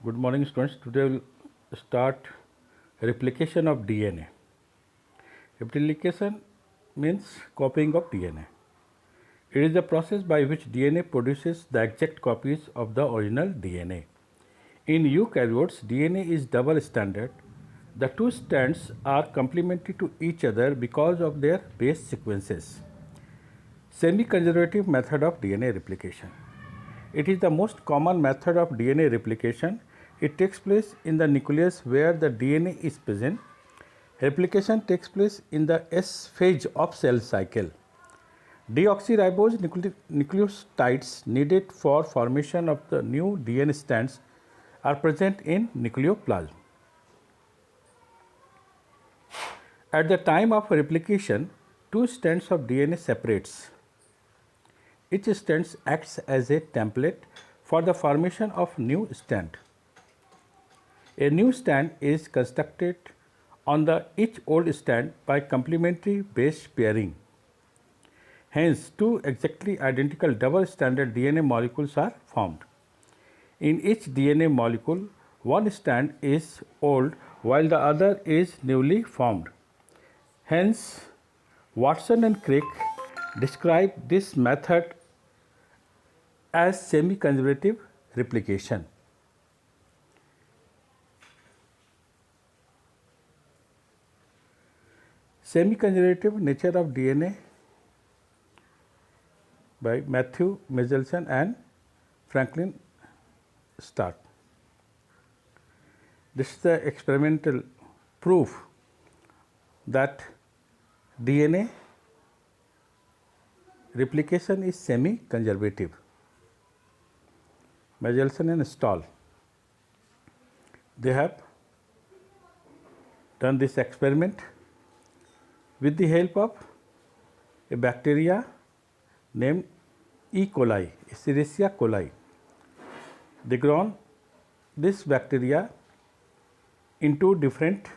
Good morning, students. Today we'll start replication of DNA. Replication means copying of DNA. It is the process by which DNA produces the exact copies of the original DNA. In eukaryotes, DNA is double stranded. The two strands are complementary to each other because of their base sequences. Semi-conservative method of DNA replication. It is the most common method of DNA replication. It takes place in the nucleus where the DNA is present. Replication takes place in the S phase of cell cycle. Deoxyribose nucleotides needed for formation of the new DNA strands are present in nucleoplasm. At the time of replication, two strands of DNA separates. Each strand acts as a template for the formation of new strand. A new strand is constructed on the each old strand by complementary base pairing. Hence, two exactly identical double-stranded DNA molecules are formed. In each DNA molecule, one strand is old while the other is newly formed. Hence, Watson and Crick describe this method as semi-conservative replication. Semi-conservative nature of DNA by Matthew Michelson and Franklin Stark. This is the experimental proof that DNA replication is semi-conservative. Michelson and Stahl, they have done this experiment with the help of a bacteria named E. coli, Escherichia coli. They grown this bacteria into different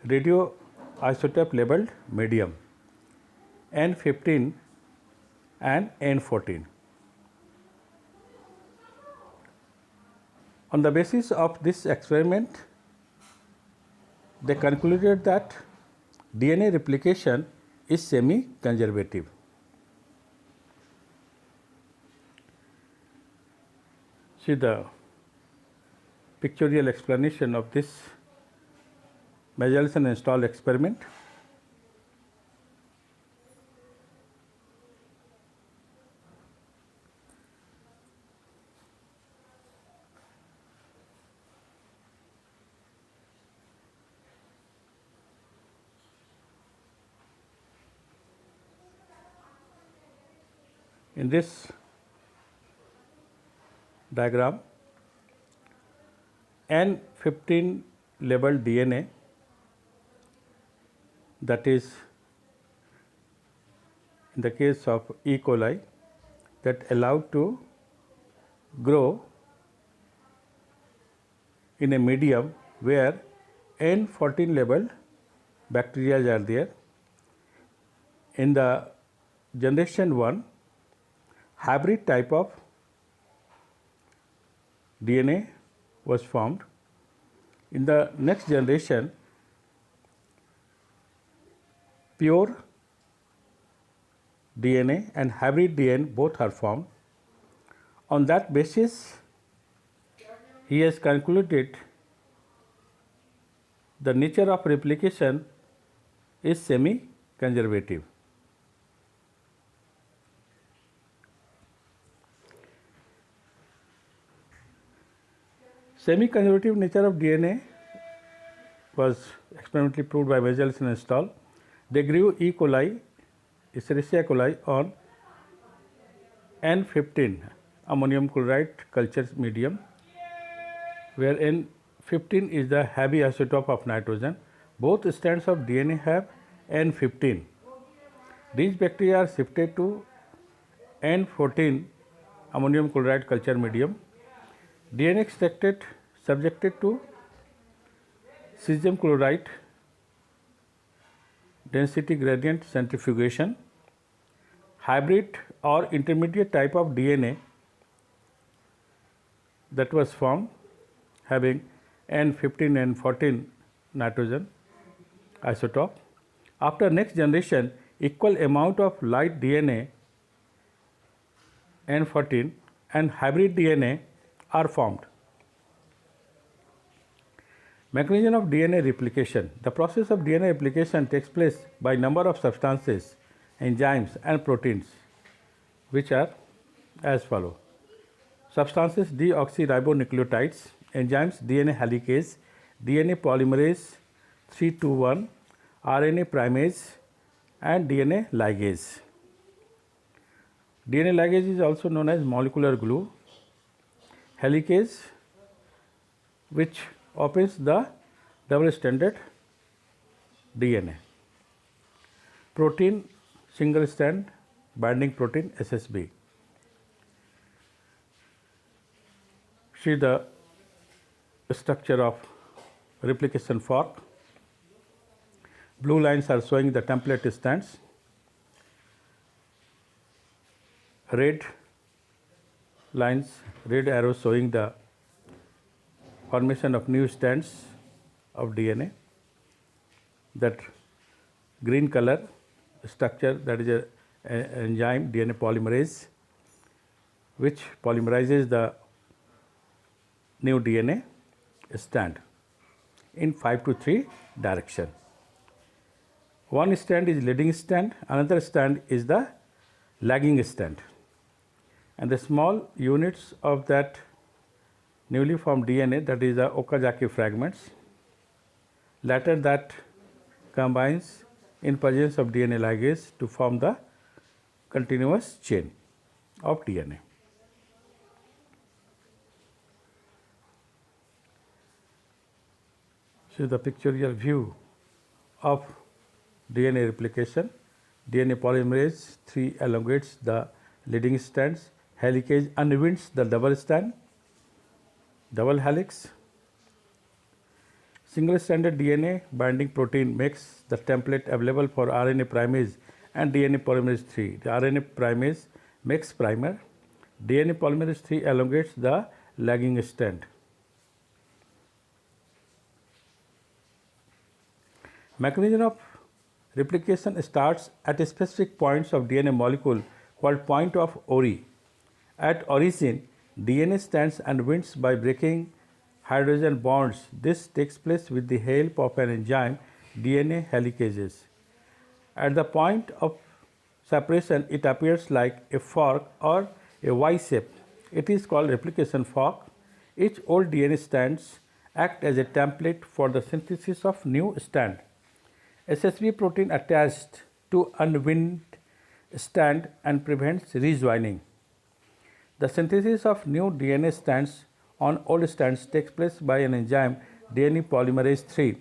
radioisotope labeled medium N15 and N14. On the basis of this experiment, they concluded that DNA replication is semi-conservative. See the pictorial explanation of this Michelson and Stahl experiment. In this diagram, N15 labeled DNA, that is in the case of E. coli, that allowed to grow in a medium where N14 labeled bacteria are there. In the generation 1, hybrid type of DNA was formed. In the next generation, pure DNA and hybrid DNA both are formed. On that basis, he has concluded the nature of replication is semi-conservative. Semi-conservative nature of DNA was experimentally proved by Michelson and Stahl. They grew E. coli, Escherichia coli on N15 ammonium chloride culture medium, where N15 is the heavy isotope of nitrogen. Both strands of DNA have N15. These bacteria are shifted to N14 ammonium chloride culture medium. DNA extracted subjected to cesium chloride density gradient centrifugation. Hybrid or intermediate type of DNA that was formed having N15 and 14 nitrogen isotope. After next generation, equal amount of light DNA N14 and hybrid DNA are formed. Mechanism of DNA replication. The process of DNA replication takes place by number of substances, enzymes and proteins, which are as follow. Substances: deoxyribonucleotides, enzymes: DNA helicase, DNA polymerase 321, RNA primase and DNA ligase. DNA ligase is also known as molecular glue. Helicase, which opens the double-stranded DNA. Protein, single strand binding protein SSB. See the structure of replication fork. Blue lines are showing the template strands. Red lines, red arrows showing the formation of new strands of DNA. That green color structure, that is an enzyme DNA polymerase, which polymerizes the new DNA strand in 5-3 direction. One strand is leading strand, another strand is the lagging strand, and the small units of that newly formed DNA, that is the Okazaki fragments, later that combines in presence of DNA ligase to form the continuous chain of DNA. So the pictorial view of DNA replication. DNA polymerase 3 elongates the leading strands, helicase unwinds the double strand, double helix. Single-stranded DNA binding protein makes the template available for RNA primase and DNA polymerase 3. The RNA primase makes primer. DNA polymerase 3 elongates the lagging strand. Mechanism of replication starts at specific points of DNA molecule called point of Ori. At origin, DNA stands and winds by breaking hydrogen bonds. This takes place with the help of an enzyme, DNA helicases. At the point of separation, it appears like a fork or a Y shape. It is called replication fork. Each old DNA strands act as a template for the synthesis of new strand. SSB protein attached to unwind strand and prevents rejoining. The synthesis of new DNA strands on old strands takes place by an enzyme, DNA polymerase 3.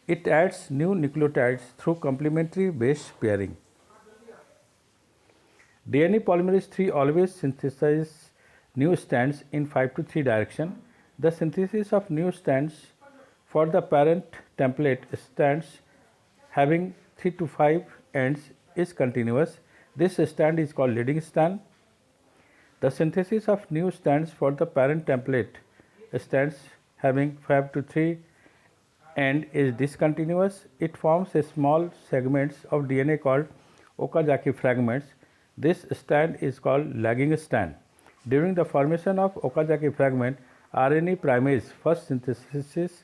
It adds new nucleotides through complementary base pairing. DNA polymerase 3 always synthesizes new strands in 5-3 direction. The synthesis of new strands for the parent template strands having 3 to 5 ends is continuous. This strand is called leading strand. The synthesis of new strands for the parent template strands having 5 to 3 end is discontinuous. It forms a small segments of DNA called Okazaki fragments. This strand is called lagging strand. During the formation of Okazaki fragment, RNA primase first synthesizes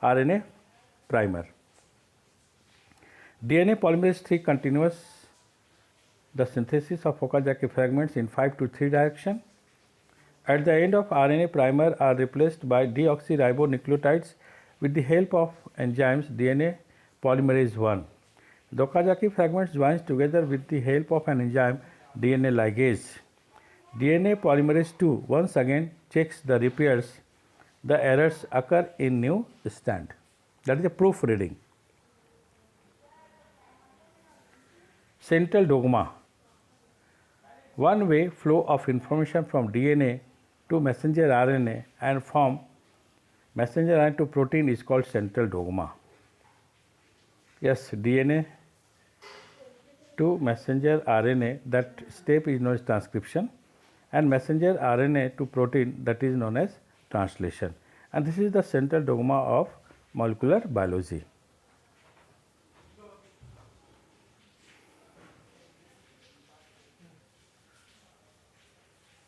RNA primer. DNA polymerase 3 continues the synthesis of Okazaki fragments in 5-3 direction. At the end of RNA primer are replaced by deoxyribonucleotides with the help of enzymes DNA polymerase 1. The Okazaki fragments joins together with the help of an enzyme DNA ligase. DNA polymerase 2 once again checks the repairs. The errors occur in new strand. That is a proofreading. Central dogma. One-way flow of information from DNA to messenger RNA and from messenger RNA to protein is called central dogma. Yes, DNA to messenger RNA, that step is known as transcription, and messenger RNA to protein, that is known as translation. And this is the central dogma of molecular biology.